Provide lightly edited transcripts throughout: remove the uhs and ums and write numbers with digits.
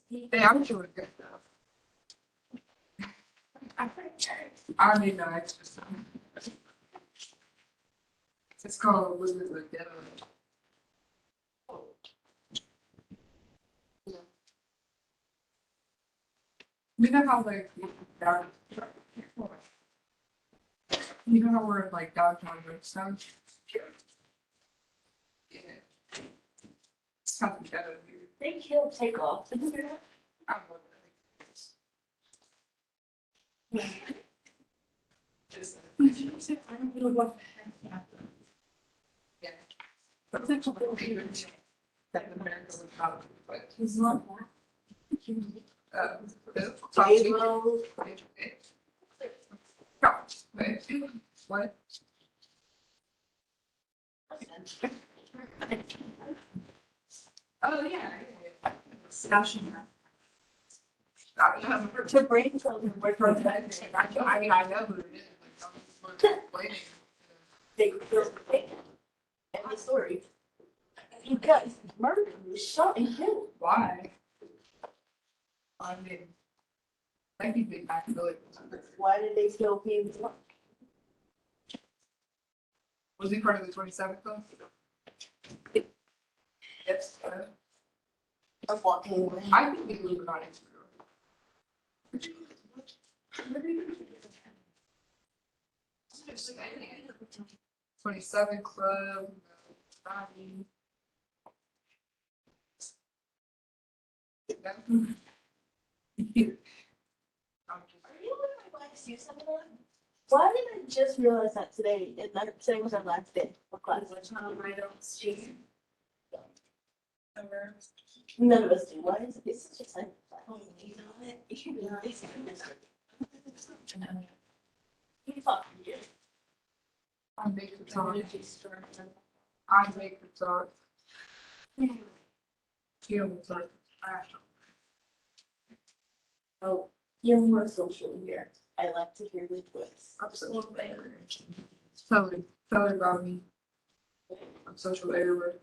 They are doing good though. I mean, no, it's just. It's called Lose the Ghetto. You know how like dog, you know how we're like downtown Richtown? Yeah. It's kind of ghetto here. They kill takeoff. I don't know what that is. Just- Yeah. But it's actually weird that America was out, but He's not top two. J-Lo. What? Oh, yeah. Fashion. I To bring from boyfriend. mean, I know who it is. Like, I'm explaining. They killed and the story. You guys murdered, shot and killed. Why? I mean, I think they back to it. Why did they kill him? Was he part of the 27th though? Yes. I'm walking away. I think the Illuminati is real. 27 Club. Are you letting my wife see something? Why did I just realize that today? And that today was our last day of class. Which one I don't see. Ever. None of us do. Why is it such a time? You know it. You know it. Who talking to you? I make the talk. I make the talk. You will talk. Oh, you're more social here. I like to hear the twists. Absolutely. Tell me about me. I'm social everywhere.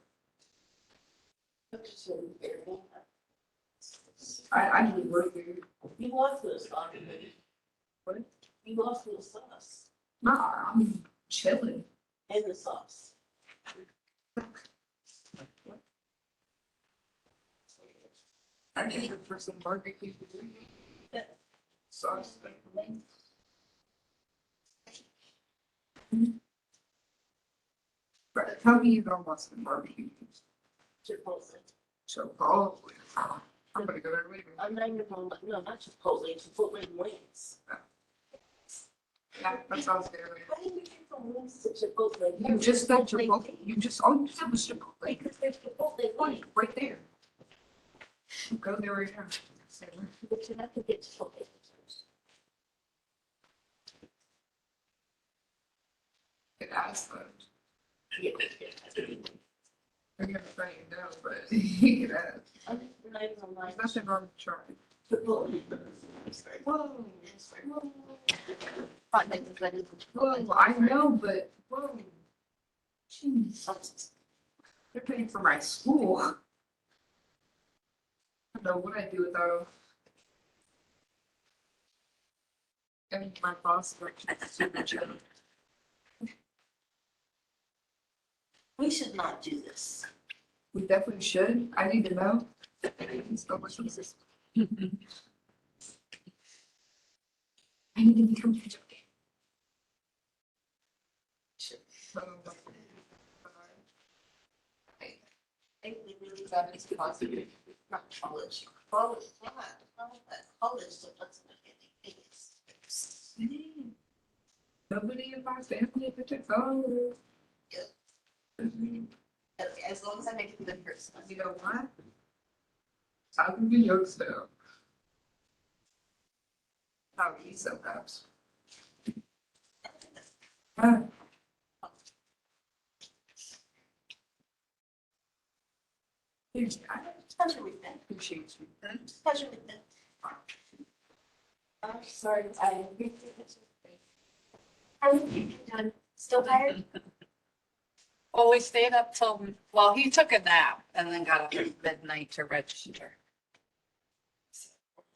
I need to work here. You lost those sauce. What? You lost the sauce Nah, I'm chilling. and the sauce. I need for some barbecue. Sauce. But tell me you don't want some barbecue. Chipotle. Chipotle. I'm gonna go there later. I'm not even going, no, not Chipotle, Chipotle wings. Yeah, that sounds good. Why did you get from wings to Chipotle? You just said Chipotle. You just, all you said was Chipotle. Because there's Chipotle wings. Right there. Go there right now. But you have to get Chipotle first. It asks them. Yeah. I'm gonna say no, but you can ask. I'm not even gonna lie. There's nothing wrong with trying. Chipotle. Whoa. Hot dogs is better than Chipotle. Whoa, I know, but whoa. Jeez. They're paying for my school. I don't know what I'd do without them. And my boss is like super chill. We should not do this. We definitely should. I need to know. So much of this. I need to become a joke. So, I think we really got this positive, not college. College, what? College, so that's not getting things. nobody in my family could take over. As long as I make it the person. You know what? How can you jokes though? How you sometimes. How's your week been? Appreciate you. How's your week been? I'm sorry, I. How are you doing? Still tired? Well, we stayed up till, well, he took a nap and then got up at midnight to register.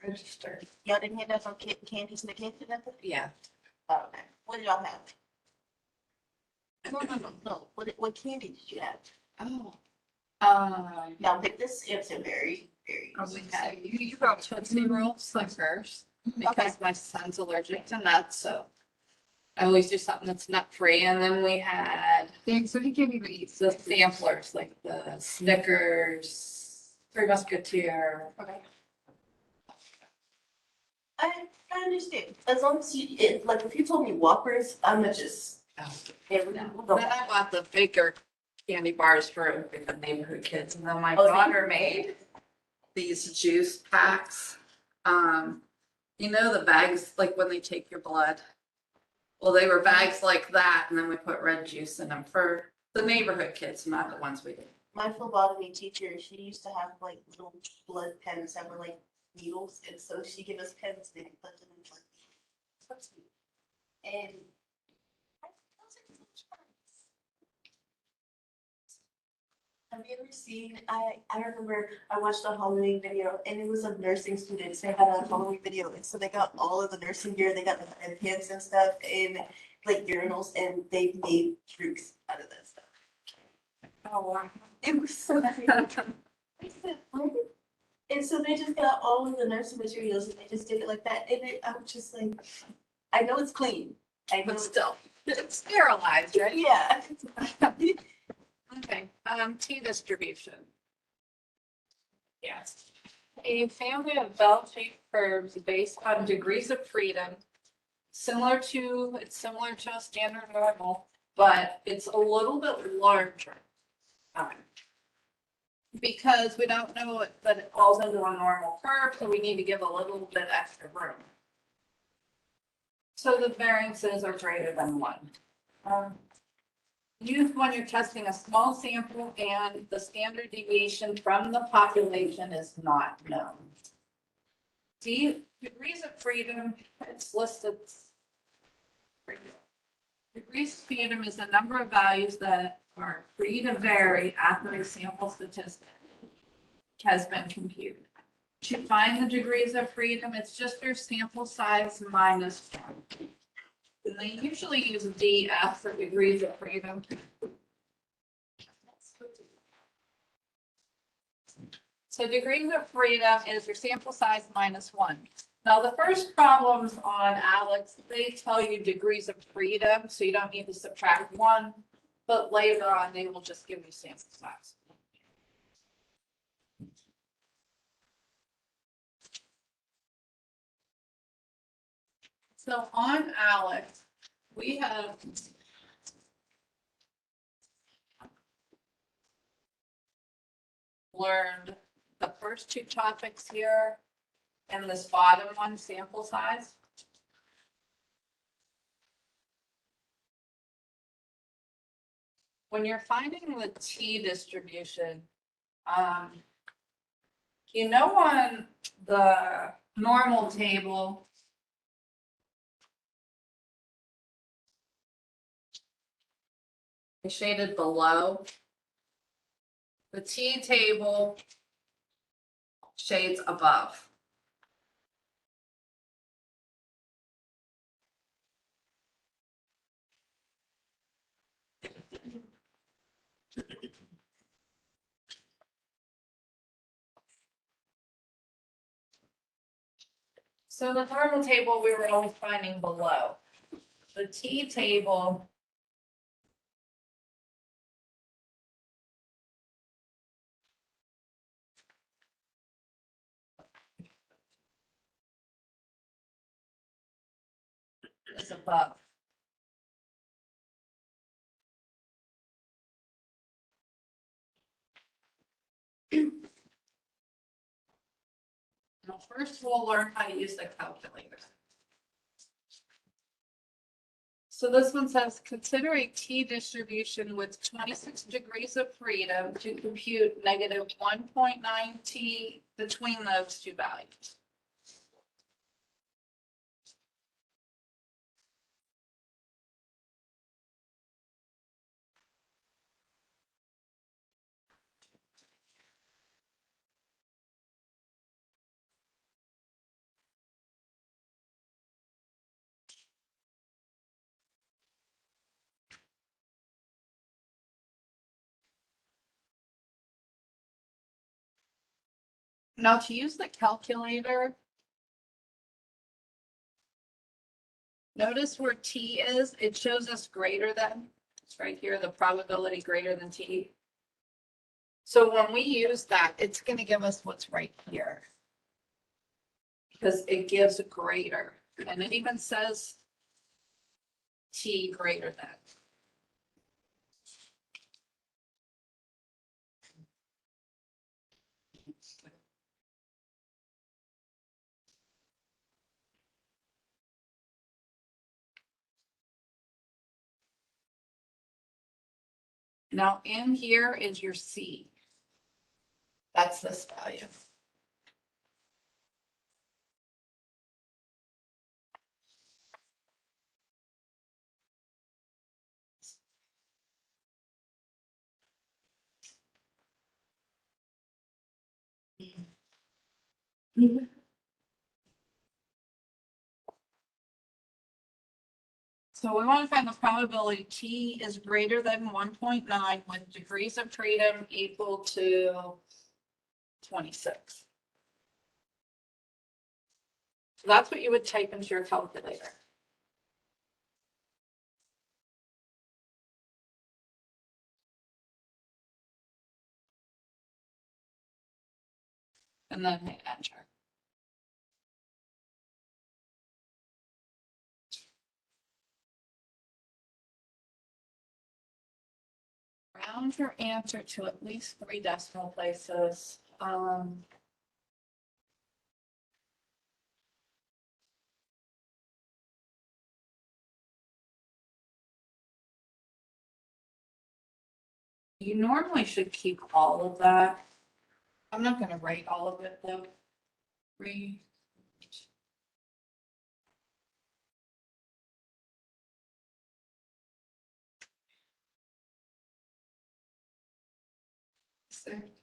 registered. Y'all didn't hand out some candies to the kids or nothing? Yeah. Oh, okay. What did y'all have? No. No, what candy did you have? Oh. Now, this answer very, very. We had, you brought Tootsie Roll Slickers because my son's allergic to nuts, so I always do something that's nut free. And then we had Thanks, what do you give me to eat? the samplers, like the Snickers, Three Musketeer. Okay. I understand. As long as like, if you told me Whoppers, I'm gonna just. Then I bought the bigger candy bars for the neighborhood kids, and then my Oh, daughter made these juice packs. You know the bags, like when they take your blood? Well, they were bags like that, and then we put red juice in them for the neighborhood kids, not the ones we did. My phlebotomy teacher, she used to have like little blood pens that were like needles, and so she gave us pens that could put them in like. And. those are so fun. Have you ever seen, I remember I watched a Halloween video and it was of nursing students. They had a Halloween video and so they got all of the nursing gear, they got the red pants and stuff and like urinals and they made drinks out of that stuff. Oh, wow. It was so crazy. I said, "What?" And so they just got all of the nursing materials and they just did it like that. And I'm just like, I know it's clean. I know But it's still, it's sterilized, right? yeah. Okay, tea distribution. Yes. A family of bell-shaped curves based on degrees of freedom, it's similar to a standard normal, but it's a little bit larger. Because we don't know that it falls into a normal curve, so we need to give a little bit extra room. So the variances are greater than one. Used when you're testing a small sample and the standard deviation from the population is not known. Degrees of freedom, it's listed. Degrees of freedom is the number of values that are free to vary after a sample statistic has been computed. To find the degrees of freedom, it's just your sample size minus one. And they usually use DF for degrees of freedom. So degrees of freedom is your sample size minus one. Now, the first problems on Alex, they tell you degrees of freedom, so you don't need to subtract one, but later on, they will just give you sample size. So on Alex, we have learned the first two topics here and this bottom one, sample size. When you're finding the T distribution, you know, on the normal table, shaded below, the T table shades above. So the normal table, we were always finding below. The T table is above. Now, first we'll learn how to use the calculator. So this one says, consider a T distribution with 26 degrees of freedom to compute negative 1.9 T between those two values. Now to use the calculator. Notice where T is, it shows us greater than, it's right here, the probability greater than T. So when we use that, it's gonna give us what's right here. Because it gives a greater, and it even says T greater than. Now in here is your C. That's this value. So we want to find the probability T is greater than 1.9 with degrees of freedom equal to 26. So that's what you would type into your calculator. And then hit enter. Round your answer to at least 3 decimal places. You normally should keep all of that. I'm not gonna write all of it though. Three.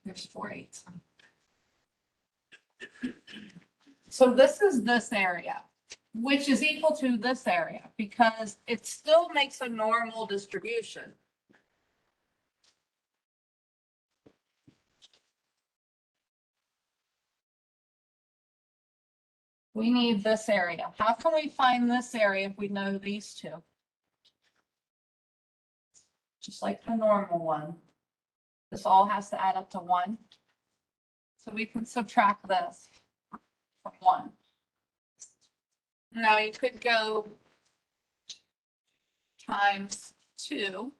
There's 4 eighths. So this is this area, which is equal to this area because it still makes a normal distribution. We need this area. How can we find this area if we know these two? Just like the normal one. This all has to add up to 1. So we can subtract this from 1. Now you could go times 2.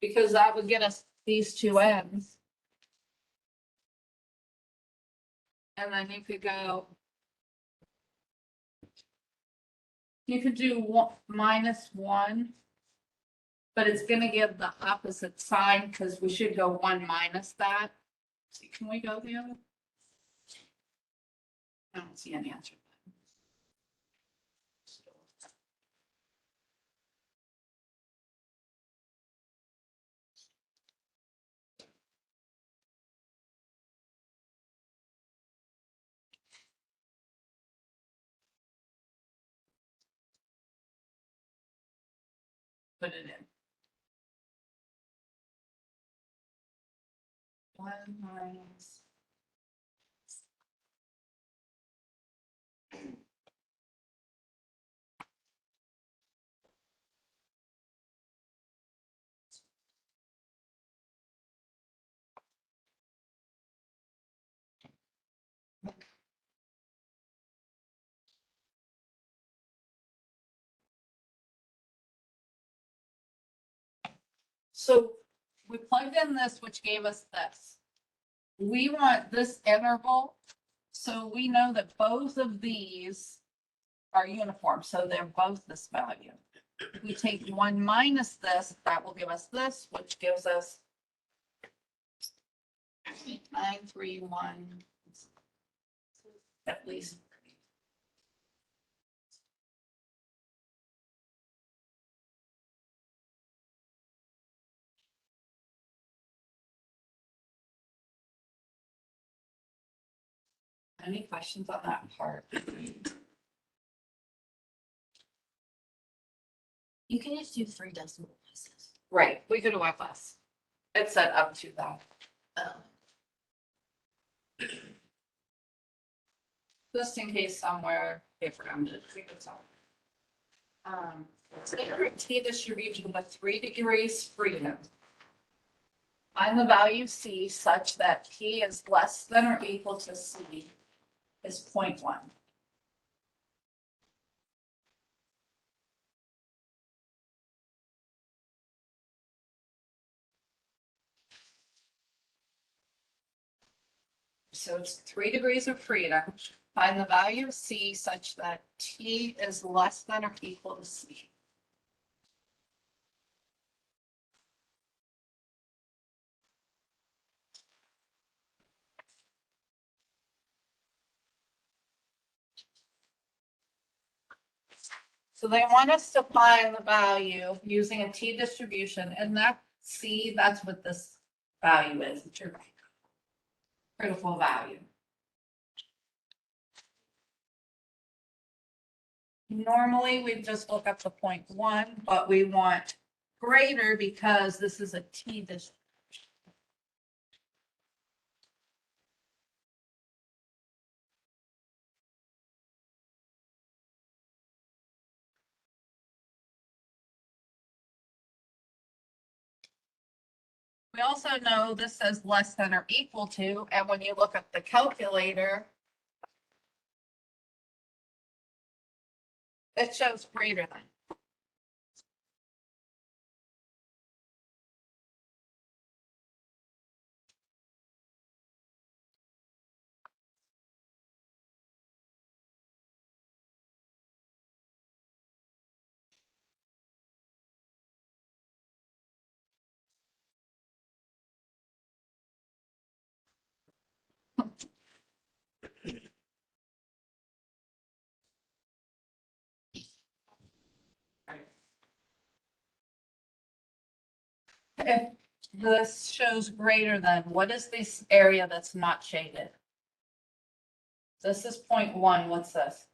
Because that would get us these two ends. And then you could go. You could do -1. But it's gonna give the opposite sign because we should go 1 minus that. See, can we go the other? I don't see any answer. Put it in. 1 minus. So we plugged in this, which gave us this. We want this interval, so we know that both of these are uniform, so they're both this value. We take 1 minus this, that will give us this, which gives us 931 at least. Any questions on that part? You can just do 3 decimal places. Right, we could have went less. It said up to that. Just in case somewhere, paper, I'm just think it's all. Standard T distribution with 3 degrees freedom. Find the value C such that P is less than or equal to C is 0.1. So it's 3 degrees of freedom. Find the value of C such that T is less than or equal to C. So they want us to find the value using a T distribution, and that C, that's what this value is. It's your critical value. Normally, we just look up the 0.1, but we want greater because this is a T distribution. We also know this says less than or equal to, and when you look at the calculator, it shows greater than. If this shows greater than, what is this area that's not shaded? This is 0.1, what's this?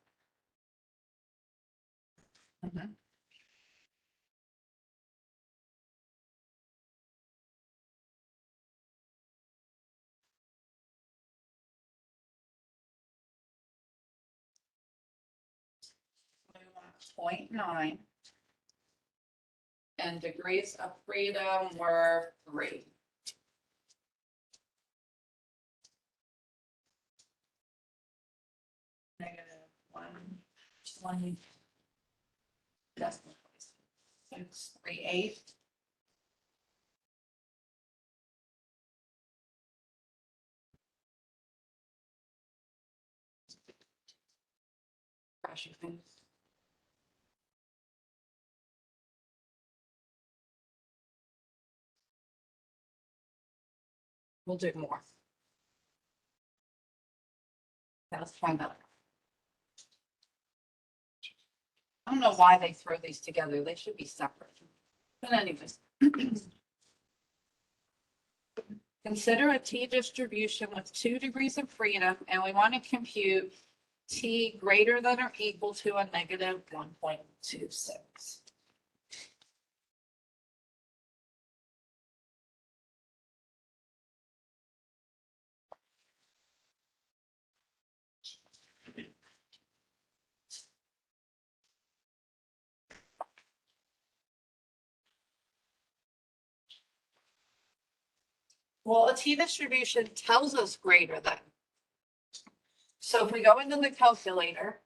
Mhm. We want 0.9. And degrees of freedom were 3. -1, decimal place. 638. Crush your fingers. We'll do more. Let's try that. I don't know why they throw these together. They should be separate. But anyways. Consider a T distribution with 2 degrees of freedom, and we want to compute T greater than or equal to a negative 1.26. Well, a T distribution tells us greater than. So if we go into the calculator,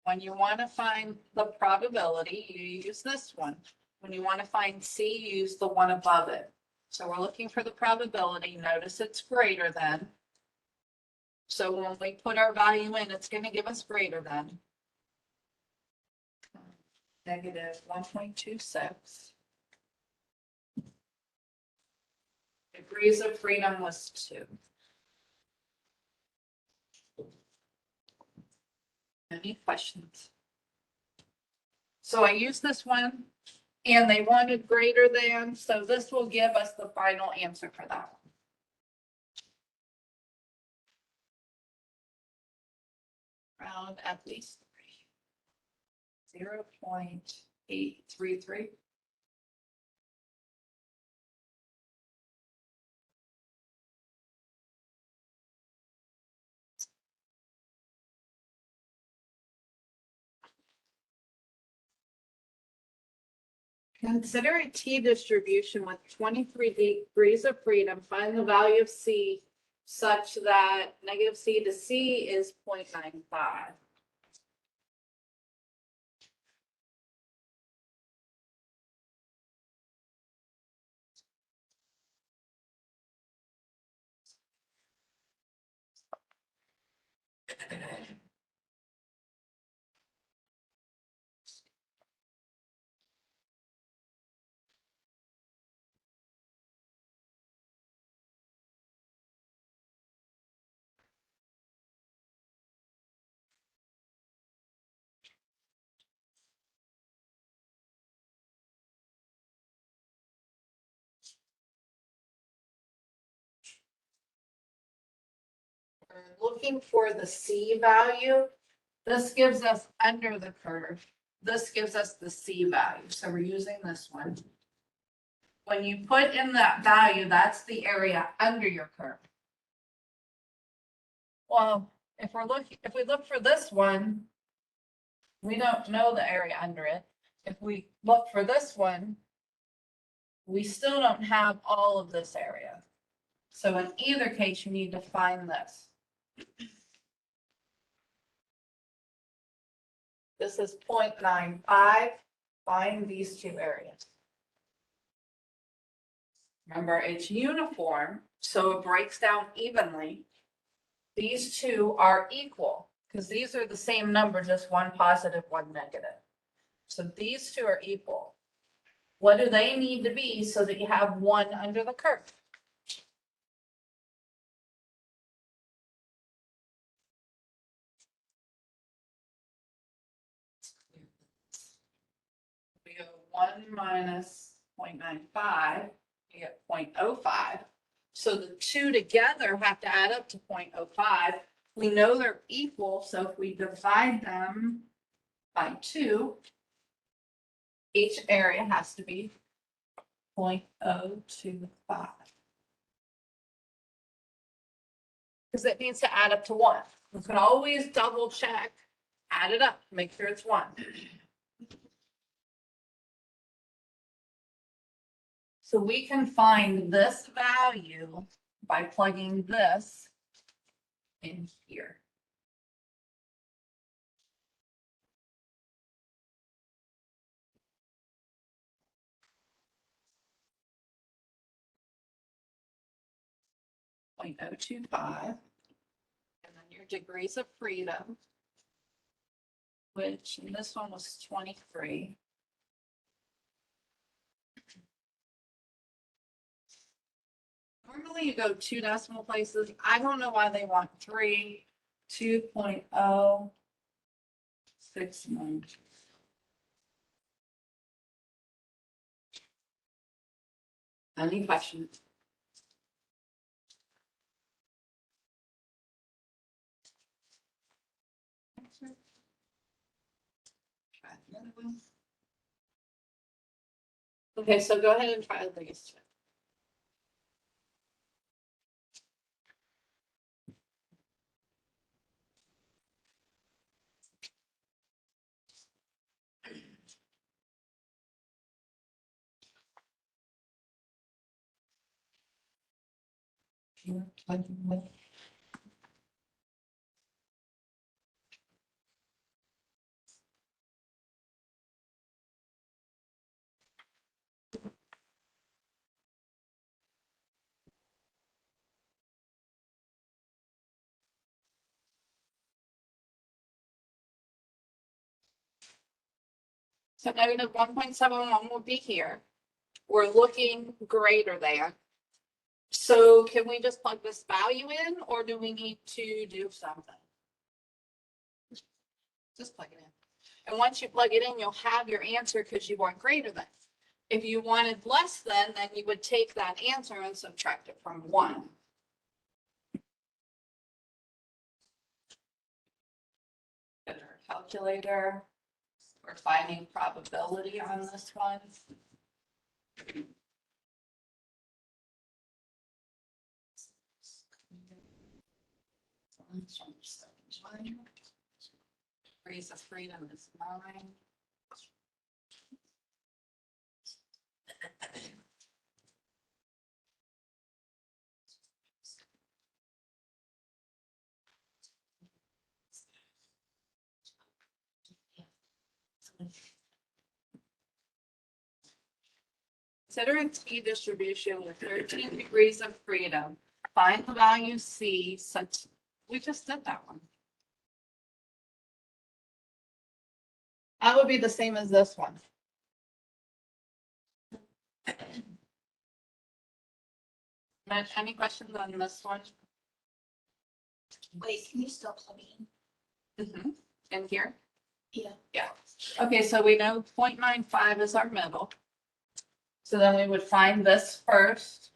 when you want to find the probability, you use this one. When you want to find C, you use the one above it. So we're looking for the probability. Notice it's greater than. So when we put our value in, it's going to give us greater than. Negative 1.26. Degrees of freedom was 2. Any questions? So I used this one and they wanted greater than, so this will give us the final answer for that one. Round at least 3. 0.0. 0.833. Consider a T distribution with 23 degrees of freedom. Find the value of C such that negative C to C is 0.95. We're looking for the C value. This gives us under the curve. This gives us the C value. So we're using this one. When you put in that value, that's the area under your curve. Well, if we look for this one, we don't know the area under it. If we look for this one, we still don't have all of this area. So in either case, you need to find this. This is 0.95. Find these two areas. Remember, it's uniform, so it breaks down evenly. These two are equal because these are the same number, just one positive, one negative. So these two are equal. What do they need to be so that you have one under the curve? We go 1 minus 0.95, we get 0.05. So the two together have to add up to 0.05. We know they're equal, so if we divide them by 2, each area has to be 0.025. Because it needs to add up to 1. We can always double check, add it up, make sure it's 1. So we can find this value by plugging this in here. .025, and then your degrees of freedom, which in this one was 23. Normally you go 2 decimal places. I don't know why they want 3, 2.069. Any questions? Try the other one. Okay, so go ahead and try these two. So negative 1.71 will be here. We're looking greater than. So can we just plug this value in, or do we need to do something? Just plug it in. And once you plug it in, you'll have your answer because you want greater than. If you wanted less than, then you would take that answer and subtract it from 1. Get our calculator. We're finding probability on this one. Degrees of freedom is 9. Considering T distribution with 13 degrees of freedom, find the value C such, we just did that one. That would be the same as this one. Mitch, any questions on this one? Wait, can you still plug in? In here? Yeah. Yeah. Okay, so we know 0.95 is our middle. So then we would find this first.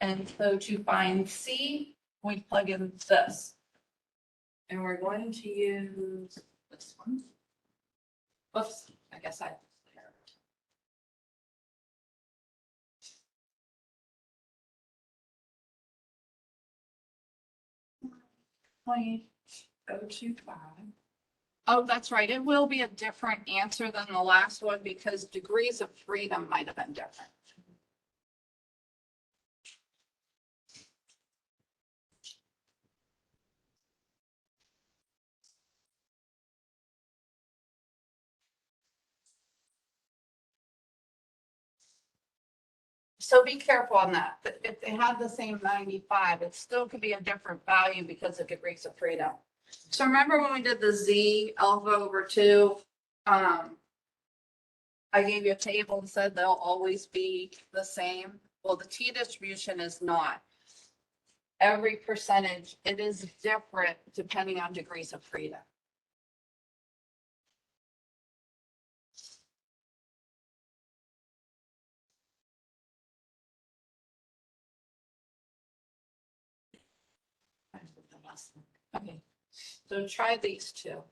And so to find C, we plug in this. And we're going to use this one. Oops, I guess I. Point 025. Oh, that's right. It will be a different answer than the last one because degrees of freedom might have been different. So be careful on that. But if they had the same 95, it still could be a different value because of degrees of freedom. So remember when we did the Z alpha over 2? I gave you a table and said they'll always be the same. Well, the T distribution is not. Every percentage, it is different depending on degrees of freedom. Okay, so try these two.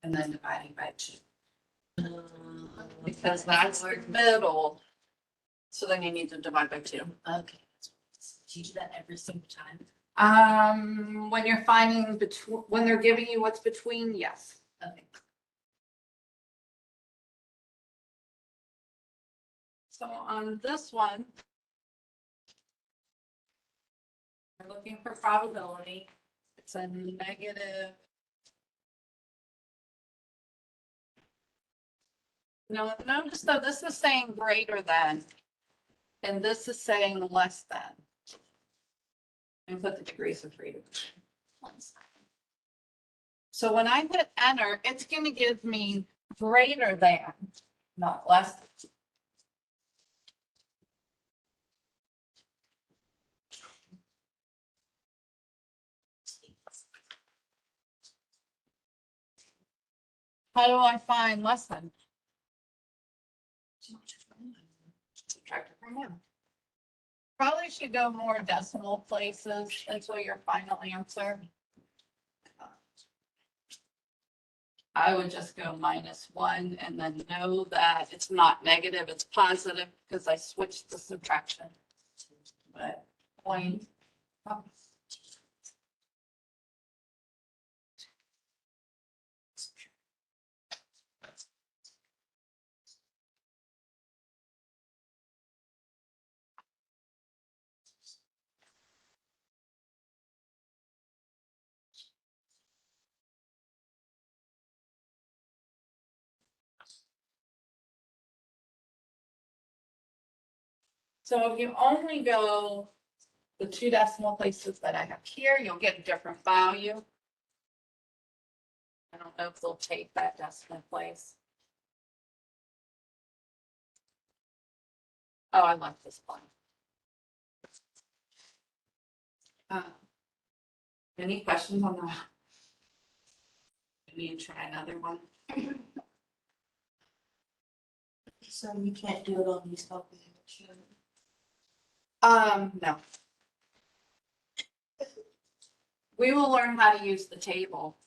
And then dividing by 2. Because that's the middle. So then you need to divide by 2. Okay. Do you do that every single time? When you're finding between, when they're giving you what's between, yes. Okay. So on this one, we're looking for probability. It's a negative. No, notice though, this is saying greater than, and this is saying less than. and put the degrees of freedom. So when I hit enter, it's gonna give me greater than, not less. How do I find less than? Subtract it from him. Probably should go more decimal places until your final answer. I would just go -1 and then know that it's not negative, it's positive because I switched the subtraction. But point. So if you only go the 2 decimal places that I have here, you'll get a different value. I don't know if they'll take that decimal place. Oh, I like this one. Any questions on that? Maybe try another one. So you can't do it on these calculators. No. We will learn how to use the table.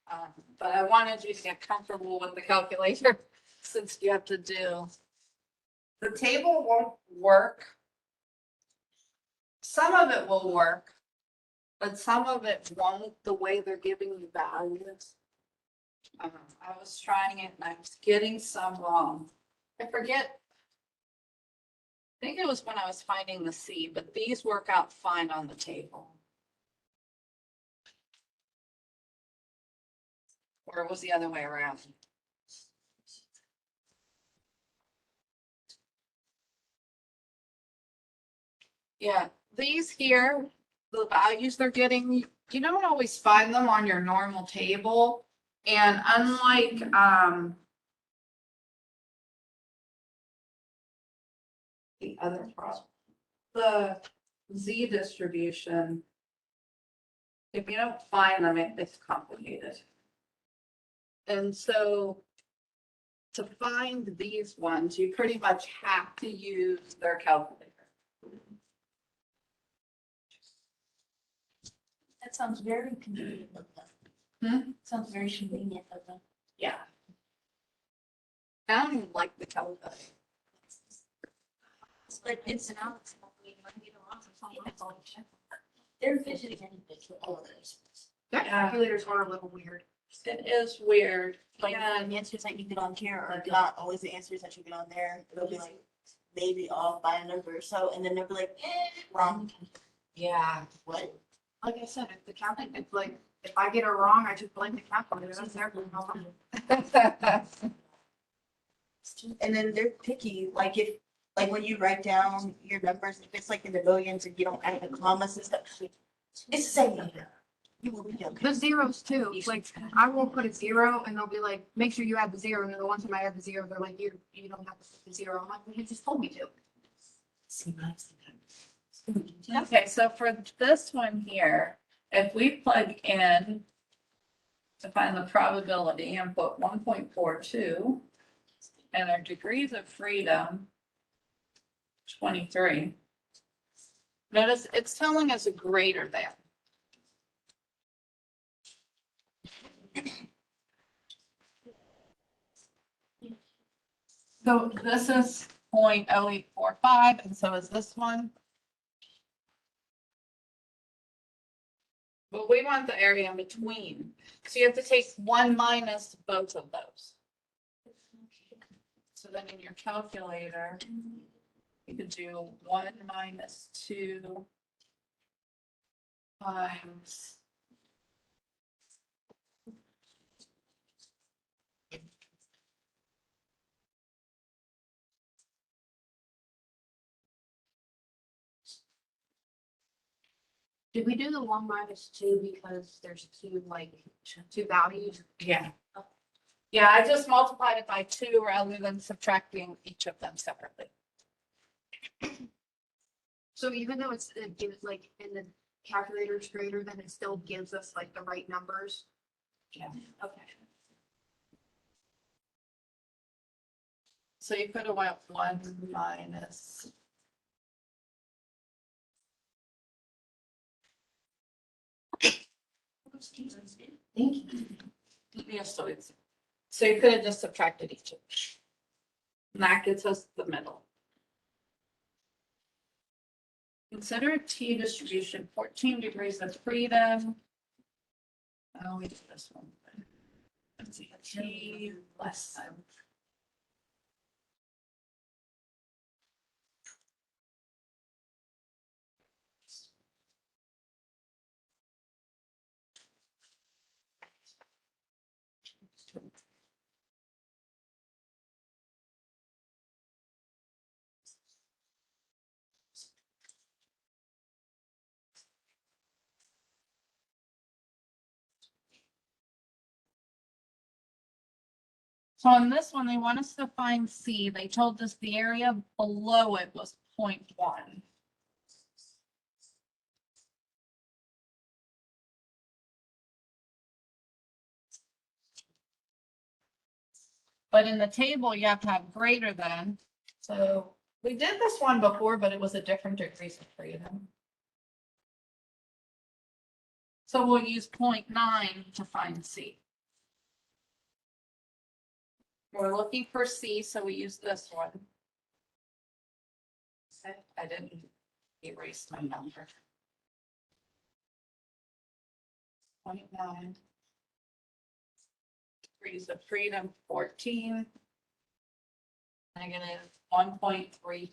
But I wanted you to get comfortable with the calculator since you have to do. The table won't work. Some of it will work, but some of it won't, the way they're giving you values. I was trying it and I was getting some wrong. I forget. I think it was when I was finding the C, but these work out fine on the table. Or it was the other way around. Yeah, these here, the values they're getting, you don't always find them on your normal table. And unlike, the other problem, the Z distribution, if you don't find them, it's complicated. And so to find these ones, you pretty much have to use their calculator. That sounds very convenient of them. Sounds very convenient of them. Yeah. I don't even like the calculator. But it's an Alex. That's all you check. they're visually individual, all of those. Yeah. Calculators are a little weird. It is weird. Like Yeah. the answers that you get on here are not always the answers that you get on there. It'll be like maybe off by a number or so, and then they'll be like, wrong. Yeah. What? Like I said, if the calculator, it's like, if I get it wrong, I just blame the calculator. That's their problem. And then they're picky, like if, like when you write down your numbers, if it's like in the millions and you don't add the commas and stuff, it's the same number. You will be okay. The zeros too, like, I will put a 0 and they'll be like, make sure you add the 0, and then the one time I add the 0, they're like, you don't have to put the 0. I'm like, well, you just told me to. Okay, so for this one here, if we plug in to find the probability and put 1.42 and our degrees of freedom, 23. Notice it's telling us a greater than. So this is 0.0845, and so is this one. But we want the area in between. So you have to take 1 minus both of those. So then in your calculator, you could do 1 minus 2 times. Did we do the 1 minus 2 because there's two values? Yeah. Yeah, I just multiplied it by 2 rather than subtracting each of them separately. So even though it gives like in the calculator it's greater, then it still gives us like the right numbers. Yeah. Okay. So you could have went 1 minus. Thank you. Yeah, so you could have just subtracted each of them. And that gets us the middle. Consider a T distribution, 14 degrees of freedom. Oh, we did this one. Let's see, T less than. So on this one, they want us to find C. They told us the area below it was 0.1. But in the table, you have to have greater than. So we did this one before, but it was a different degrees of freedom. So we'll use 0.9 to find C. We're looking for C, so we use this one. I didn't erase my number. 0.9. Degrees of freedom, 14. Negative 1.345.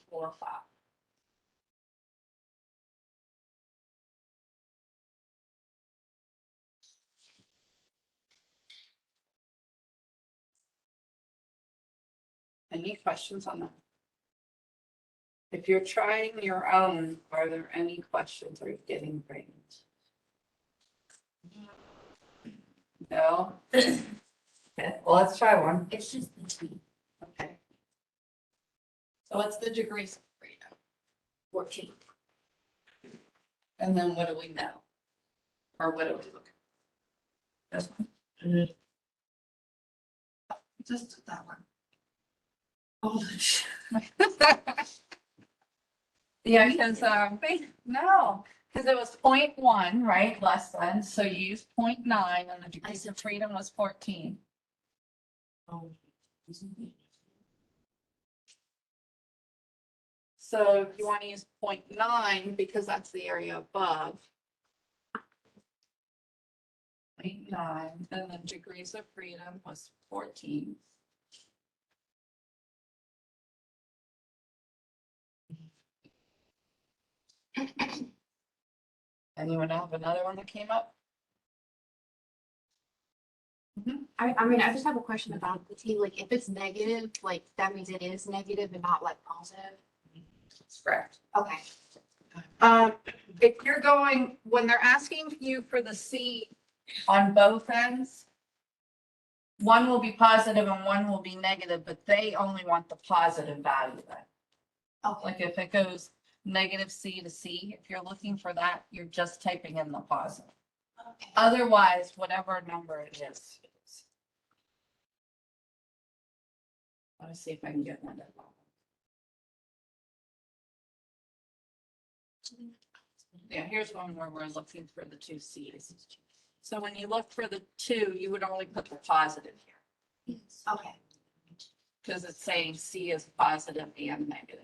Any questions on that? If you're trying your own, are there any questions? Are you getting grades? No? Okay, well, let's try one. It's just the T. Okay. So what's the degrees of freedom? 14. And then what do we know? Or what do we look at? This one? Just that one. Oh, yeah, because, no, because it was 0.1, right, less than, so you used 0.9 and the degrees of freedom was 14. Oh. So if you want to use 0.9, because that's the area above. 0.9, and the degrees of freedom was 14. Anyone have another one that came up? I mean, I just have a question about the T, like if it's negative, like that means it is negative and not like positive. That's correct. Okay. If you're going, when they're asking you for the C on both ends, one will be positive and one will be negative, but they only want the positive value then. Okay. Like if it goes negative C to C, if you're looking for that, you're just typing in the positive. Okay. Otherwise, whatever number it is. Let me see if I can get one. Yeah, here's one where we're looking for the two C's. So when you look for the 2, you would only put the positive here Okay. because it's saying C is positive and negative.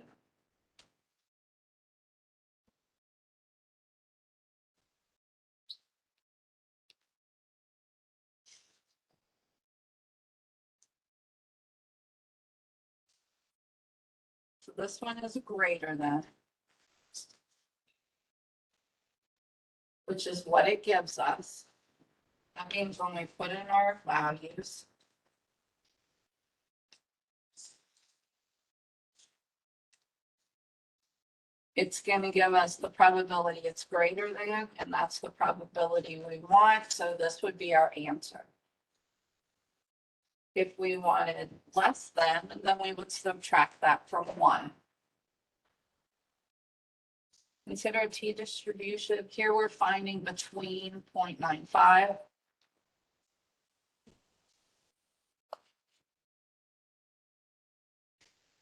So this one is greater than, which is what it gives us. That means when we put in our values, it's gonna give us the probability it's greater than, and that's the probability we want, so this would be our answer. If we wanted less than, then we would subtract that from 1. Consider a t-distribution. Here we're finding between 0.95.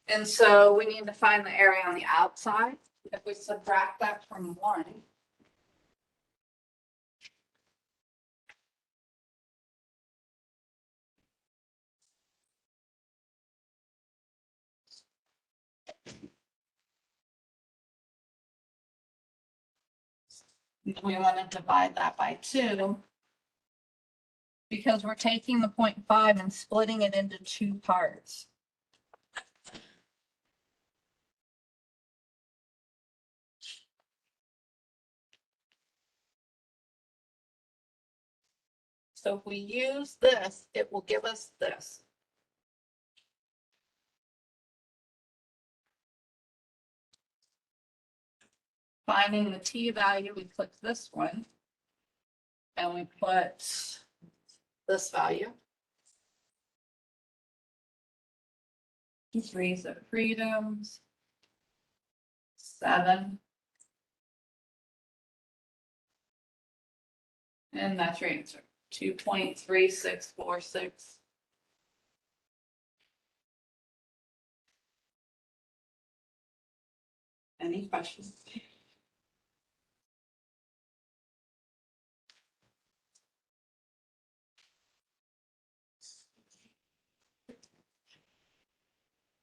And so we need to find the area on the outside. If we subtract that from 1, we want to divide that by 2 because we're taking the 0.5 and splitting it into 2 parts. So if we use this, it will give us this. Finding the t-value, we click this one. And we put this value. Degrees of freedoms. 7. And that's your answer, 2.3646. Any questions?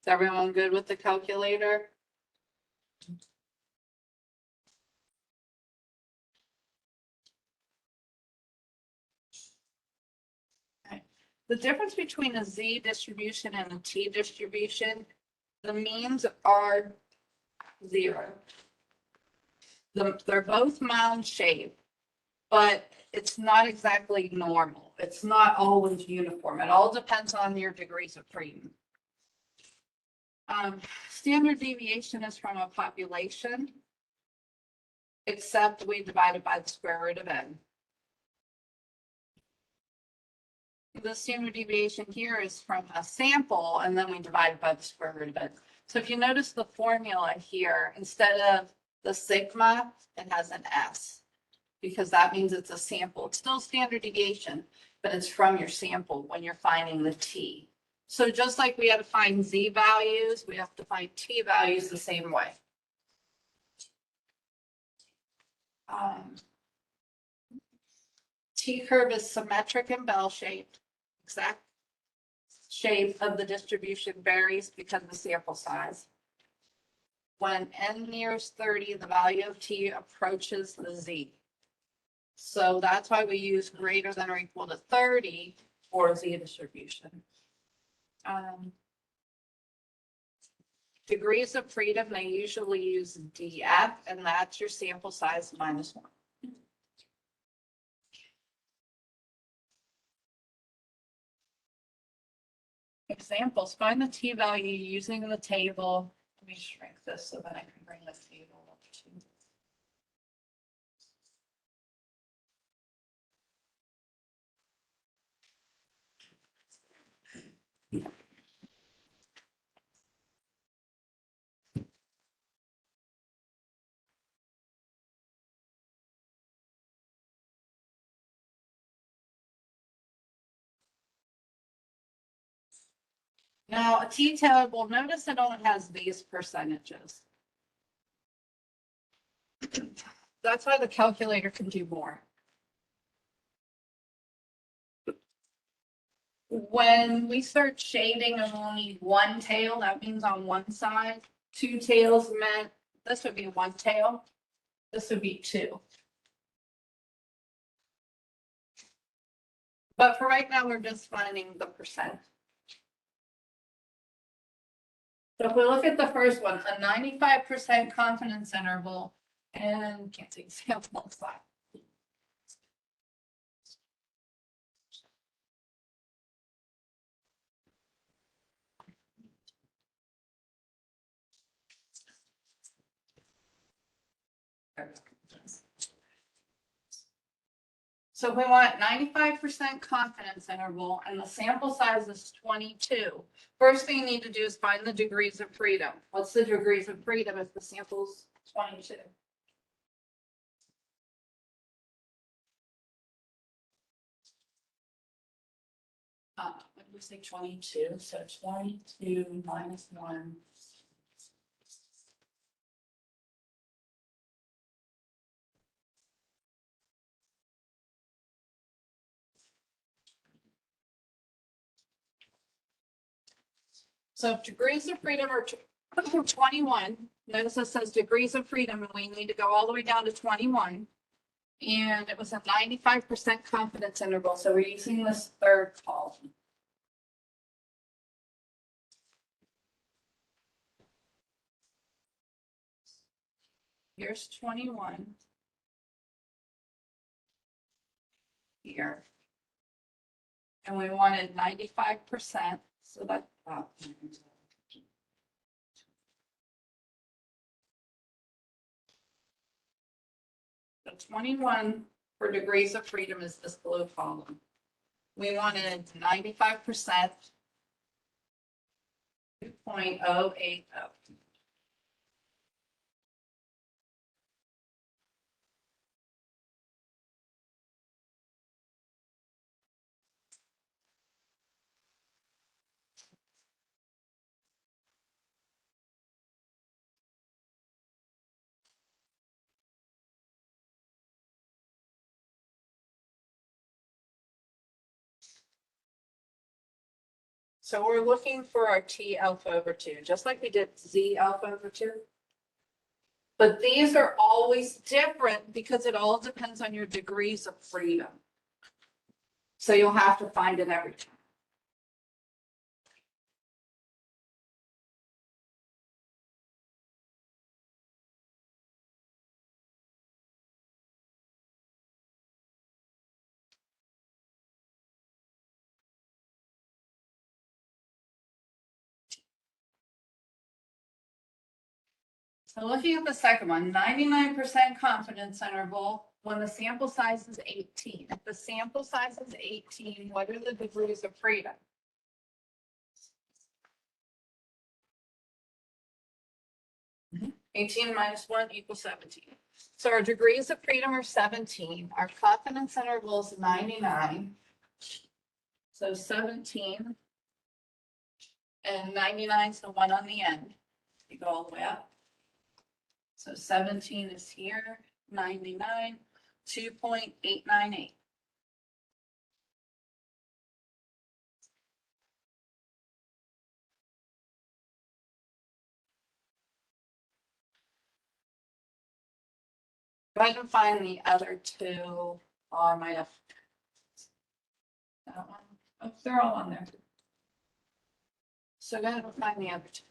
Is everyone good with the calculator? Okay. The difference between a z distribution and a t distribution, the means are 0. They're both mound shaped, but it's not exactly normal. It's not always uniform. It all depends on your degrees of freedom. Standard deviation is from a population, except we divide it by the square root of n. The standard deviation here is from a sample, and then we divide it by the square root of n. So if you notice the formula here, instead of the sigma, it has an S, because that means it's a sample. It's still standard deviation, but it's from your sample when you're finding the t. So just like we had to find z values, we have to find t values the same way. T curve is symmetric and bell-shaped. Exact shape of the distribution varies because of the sample size. When n nears 30, the value of t approaches the z. So that's why we use greater than or equal to 30 for z distribution. Degrees of freedom, they usually use df, and that's your sample size minus 1. Examples, find the t-value using the table. Let me shrink this so that I can bring the table up to. Now, a t-table, notice it only has these percentages. That's why the calculator can do more. When we start shading of only one tail, that means on one side. 2 tails meant this would be 1 tail. This would be 2. But for right now, we're just finding the percent. So if we look at the first one, a 95% confidence interval, and can't see sample size. So we want 95% confidence interval and the sample size is 22. First thing you need to do is find the degrees of freedom. What's the degrees of freedom if the sample's 22? What did we say, 22? So 22 minus 1. So if degrees of freedom are 21, notice it says degrees of freedom, and we need to go all the way down to 21. And it was a 95% confidence interval, so we're using this third column. Here's 21. Here. And we wanted 95%, so that's so 21 for degrees of freedom is this blue column. We wanted 95%, 2.080. So we're looking for our T alpha over 2, just like we did Z alpha over 2. But these are always different because it all depends on your degrees of freedom. So you'll have to find it every time. So looking at the second one, 99% confidence interval when the sample size is 18. If the sample size is 18, what are the degrees of freedom? Mhm. 18 minus 1 equals 17. So our degrees of freedom are 17. Our confidence interval is 99. So 17 and 99 is the one on the end. You go all the way up. So 17 is here, 99, 2.898. Go ahead and find the other two. Oh, I might have. That one. Oh, they're all on there. So go ahead and find the other two.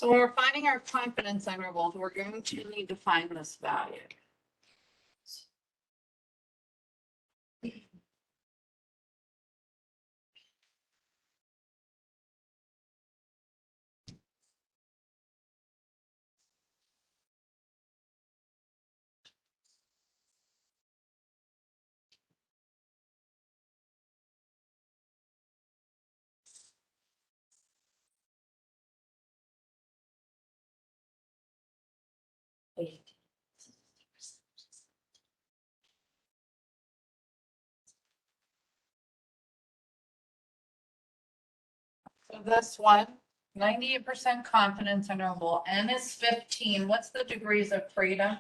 So when we're finding our confidence intervals, we're going to need to find this value. So this one 98% confidence interval, N is 15. What's the degrees of freedom?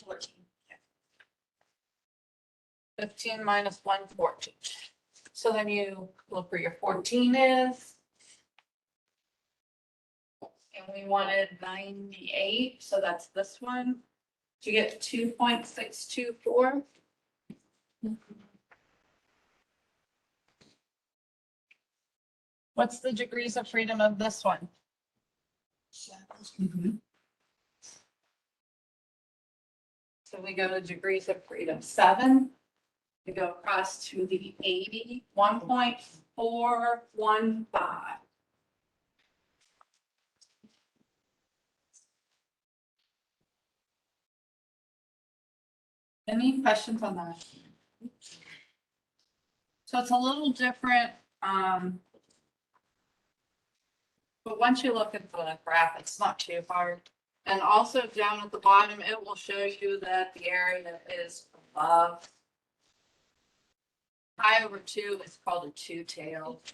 14. 15 minus 114. So then you look where your 14 is. And we wanted 98, so that's this one. You get 2.624. What's the degrees of freedom of this one? Mhm. So we go to degrees of freedom 7. We go across to the 80, 1.415. Any questions on that? So it's a little different, but once you look at the graph, it's not too hard. And also down at the bottom, it will show you that the area is above. Pi over 2 is called a two-tailed.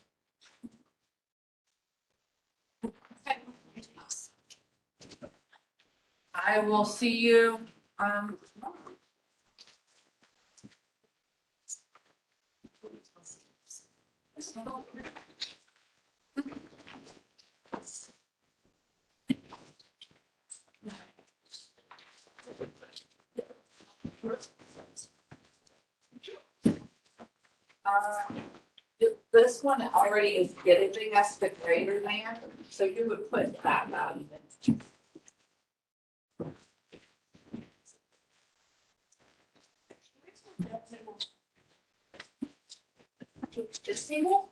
I will see you, this one already is giving us the greater than, so you would put that value in. Just see that?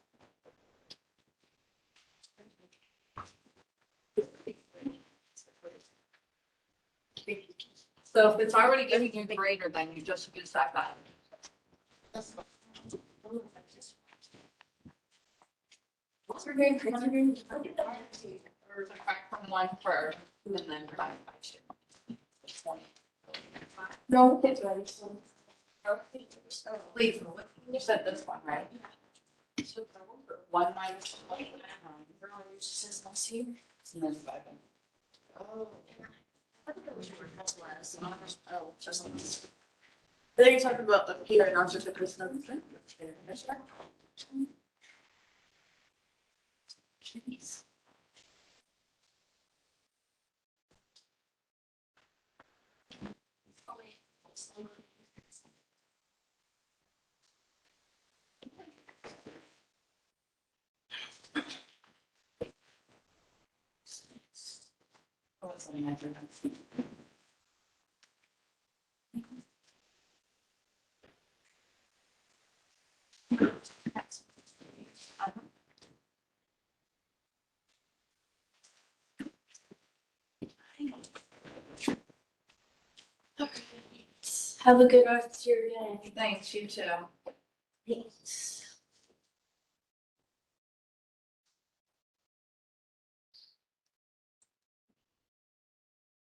So if it's already giving you greater than, you just use that value. What's her name? What's her name? Or subtract from 1 first, and then divide by 2. 20. No, it's right. Please, you said this one, right? 1 minus 20. And then divide by. I think you're talking about the Peter and not just the person. Jeez. Oh, it's only measurement. Have a good rest of your day. Thanks, you too. Thanks.